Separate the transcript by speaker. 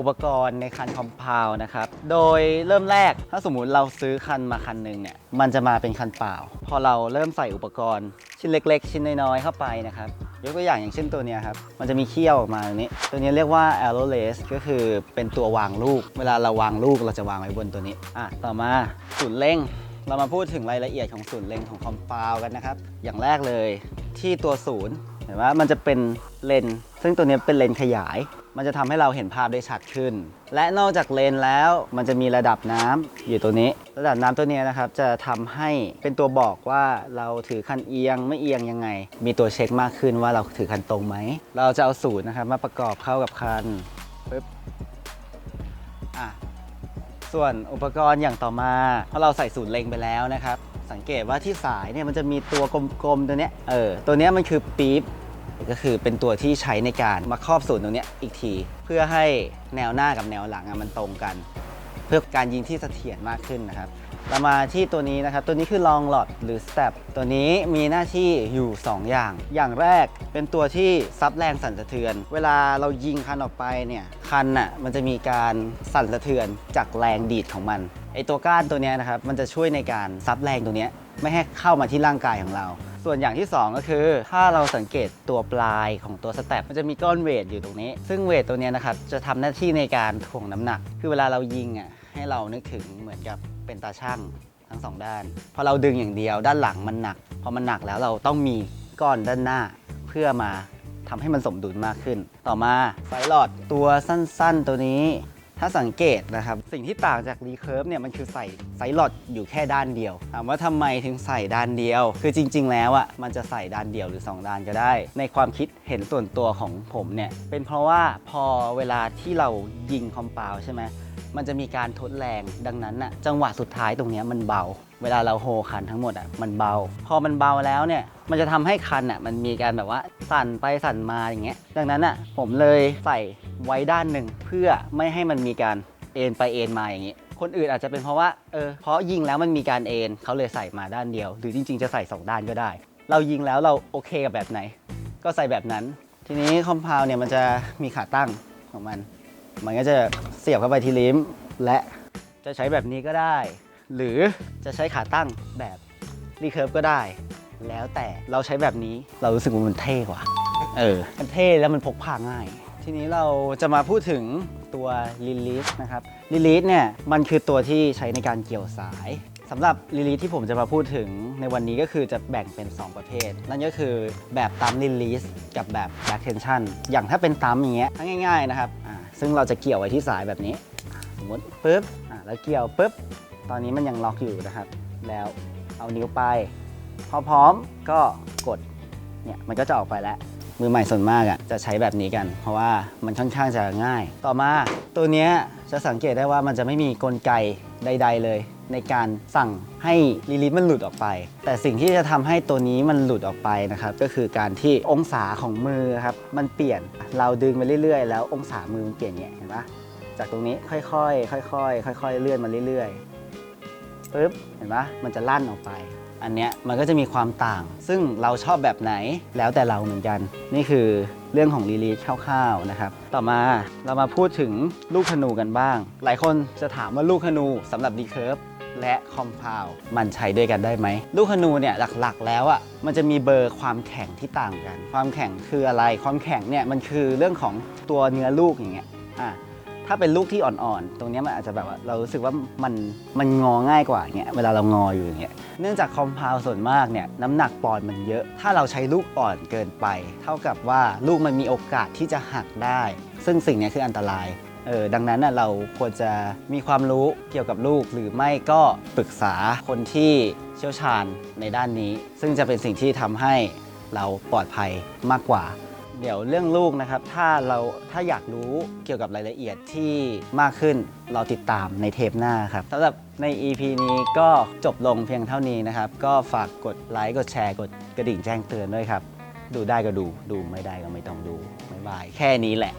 Speaker 1: อุปกรณ์ในคันคอมเพลนะครับโดยเริ่มแรกถ้าสมมุติเราซื้อคันมาคันหนึ่งเนี่ยมันจะมาเป็นคันเปล่าพอเราเริ่มใส่อุปกรณ์ชิ้นเล็กๆชิ้นน้อยๆเข้าไปนะครับยกตัวอย่างเช่นตัวนี้ครับมันจะมีเขี้ยวออกมาตัวนี้เรียกว่า arrowless ก็คือเป็นตัววางลูกเวลาเราวางลูกเราจะวางไว้บนตัวนี้ต่อมาศูนย์เล็งเรามาพูดถึงรายละเอียดของศูนย์เล็งของคอมเพลกันนะครับอย่างแรกเลยที่ตัวศูนย์เห็นว่ามันจะเป็นเลนส์ซึ่งตัวนี้เป็นเลนส์ขยายมันจะทำให้เราเห็นภาพได้ชัดขึ้นและนอกจากเลนส์แล้วมันจะมีระดับน้ำอยู่ตัวนี้ระดับน้ำตัวนี้นะครับจะทำให้เป็นตัวบอกว่าเราถือคันเอียงไม่เอียงยังไงมีตัวเช็คมากขึ้นว่าเราถือคันตรงไหมเราจะเอาศูนย์นะครับมาประกอบเข้ากับคันปึ๊บส่วนอุปกรณ์อย่างต่อมาพอเราใส่ศูนย์เล็งไปแล้วนะครับสังเกตว่าที่สายเนี่ยมันจะมีตัวกลมๆตัวเนี้ยตัวเนี้ยมันคือปี๊บก็คือเป็นตัวที่ใช้ในการมาครอบศูนย์ตรงนี้อีกทีเพื่อให้แนวหน้ากับแนวหลังมันตรงกันเพื่อการยิงที่เสถียรมากขึ้นนะครับเรามาที่ตัวนี้นะครับตัวนี้คือ long rod หรือ step ตัวนี้มีหน้าที่อยู่2อย่างแรกเป็นตัวที่ซับแรงสั่นสะเทือนเวลาเรายิงคันออกไปเนี่ยคันมันจะมีการสั่นสะเทือนจากแรงดีดของมันไอตัวก้านตัวนี้นะครับมันจะช่วยในการซับแรงตัวนี้ไม่ให้เข้ามาที่ร่างกายของเราส่วนอย่างที่2ก็คือถ้าเราสังเกตตัวปลายของตัวสแตปมันจะมีก้อนเวทอยู่ตรงนี้ซึ่งเวทตัวนี้นะครับจะทำหน้าที่ในการถ่วงน้ำหนักคือเวลาเรายิงให้เรานึกถึงเหมือนกับเป็นตาช่างทั้ง2ด้านพอเราดึงอย่างเดียวด้านหลังมันหนักพอมันหนักแล้วเราต้องมีก้อนด้านหน้าเพื่อมาทำให้มันสมดุลมากขึ้นต่อมาไฟหลอดตัวสั้นๆตัวนี้ถ้าสังเกตนะครับสิ่งที่ต่างจากรีเคิร์ฟเนี่ยมันคือใส่ไซส์หลอดอยู่แค่ด้านเดียวถามว่าทำไมถึงใส่ด้านเดียวคือจริงๆแล้วมันจะใส่ด้านเดียวหรือ2ด้านก็ได้ในความคิดเห็นส่วนตัวของผมเนี่ยเป็นเพราะว่าพอเวลาที่เรายิงคอมเพลใช่ไหมมันจะมีการทดแรงดังนั้นจังหวะสุดท้ายตรงนี้มันเบาเวลาเราโฮคันทั้งหมดมันเบาพอมันเบาแล้วเนี่ยมันจะทำให้คันมันมีการแบบว่าสั่นไปสั่นมาอย่างเงี้ยดังนั้นผมเลยใส่ไว้ด้านหนึ่งเพื่อไม่ให้มันมีการเอ็นไปเอ็นมาอย่างงี้คนอื่นอาจจะเป็นเพราะว่าเพราะยิงแล้วมันมีการเอ็นเขาเลยใส่มาด้านเดียวหรือจริงๆจะใส่2ด้านก็ได้เรายิงแล้วเราโอเคกับแบบไหนก็ใส่แบบนั้นทีนี้คอมเพลเนี่ยมันจะมีขาตั้งของมันก็จะเสียบเข้าไปที่ลิ้มและจะใช้แบบนี้ก็ได้หรือจะใช้ขาตั้งแบบรีเคิร์ฟก็ได้แล้วแต่เราใช้แบบนี้เรารู้สึกว่ามันเท่กว่ามันเท่แล้วมันพกพาง่ายทีนี้เราจะมาพูดถึงตัวลิลิสนะครับลิลิสเนี่ยมันคือตัวที่ใช้ในการเกี่ยวสายสำหรับลิลิสที่ผมจะมาพูดถึงในวันนี้ก็คือจะแบ่งเป็น2ประเภทนั่นก็คือแบบตัมลิลิสกับแบบแบ็คเทนชั่นอย่างถ้าเป็นตัมอย่างเงี้ยง่ายๆนะครับซึ่งเราจะเกี่ยวไว้ที่สายแบบนี้สมมติปุ๊บแล้วเกี่ยวปุ๊บตอนนี้มันยังล็อกอยู่นะครับแล้วเอานิ้วไปพอพร้อมก็กดเนี่ยมันก็จะออกไปแล้วมือใหม่ส่วนมากจะใช้แบบนี้กันเพราะว่ามันค่อนข้างจะง่ายต่อมาตัวนี้จะสังเกตได้ว่ามันจะไม่มีกลไกใดๆเลยในการสั่งให้ลิลิสมันหลุดออกไปแต่สิ่งที่จะทำให้ตัวนี้มันหลุดออกไปนะครับก็คือการที่องศาของมือครับมันเปลี่ยนเราดึงไปเรื่อยๆแล้วองศามือมันเปลี่ยนเนี่ยเห็นปะจากตรงนี้ค่อยๆค่อยๆเลื่อนมาเรื่อยๆปึ๊บเห็นปะมันจะลั่นออกไปอันเนี้ยมันก็จะมีความต่างซึ่งเราชอบแบบไหนแล้วแต่เราเหมือนกันนี่คือเรื่องของรีลีสคร่าวๆนะครับต่อมาเรามาพูดถึงลูกธนูกันบ้างหลายคนจะถามว่าลูกธนูสำหรับรีเคิร์ฟและคอมเพลมันใช้ด้วยกันได้ไหมลูกธนูเนี่ยหลักๆแล้วมันจะมีเบอร์ความแข็งที่ต่างกันความแข็งคืออะไรความแข็งเนี่ยมันคือเรื่องของตัวเนื้อลูกอย่างเงี้ยถ้าเป็นลูกที่อ่อนๆตรงนี้มันอาจจะแบบว่าเรารู้สึกว่ามันงอง่ายกว่าเงี้ยเวลาเรางออยู่อย่างเงี้ยเนื่องจากคอมเพลส่วนมากเนี่ยน้ำหนักปอนด์มันเยอะถ้าเราใช้ลูกอ่อนเกินไปเท่ากับว่าลูกมันมีโอกาสที่จะหักได้ซึ่งสิ่งนี้คืออันตรายดังนั้นเราควรจะมีความรู้เกี่ยวกับลูกหรือไม่ก็ปรึกษาคนที่เชี่ยวชาญในด้านนี้ซึ่งจะเป็นสิ่งที่ทำให้เราปลอดภัยมากกว่าเดี๋ยวเรื่องลูกนะครับถ้าอยากรู้เกี่ยวกับรายละเอียดที่มากขึ้นเราติดตามในเทปหน้าครับสำหรับใน EP นี้ก็จบลงเพียงเท่านี้นะครับก็ฝากกดไลค์กดแชร์กดกระดิ่งแจ้งเตือนด้วยครับดูได้ก็ดูไม่ได้ก็ไม่ต้องดูบ๊ายบายแค่นี้แหละ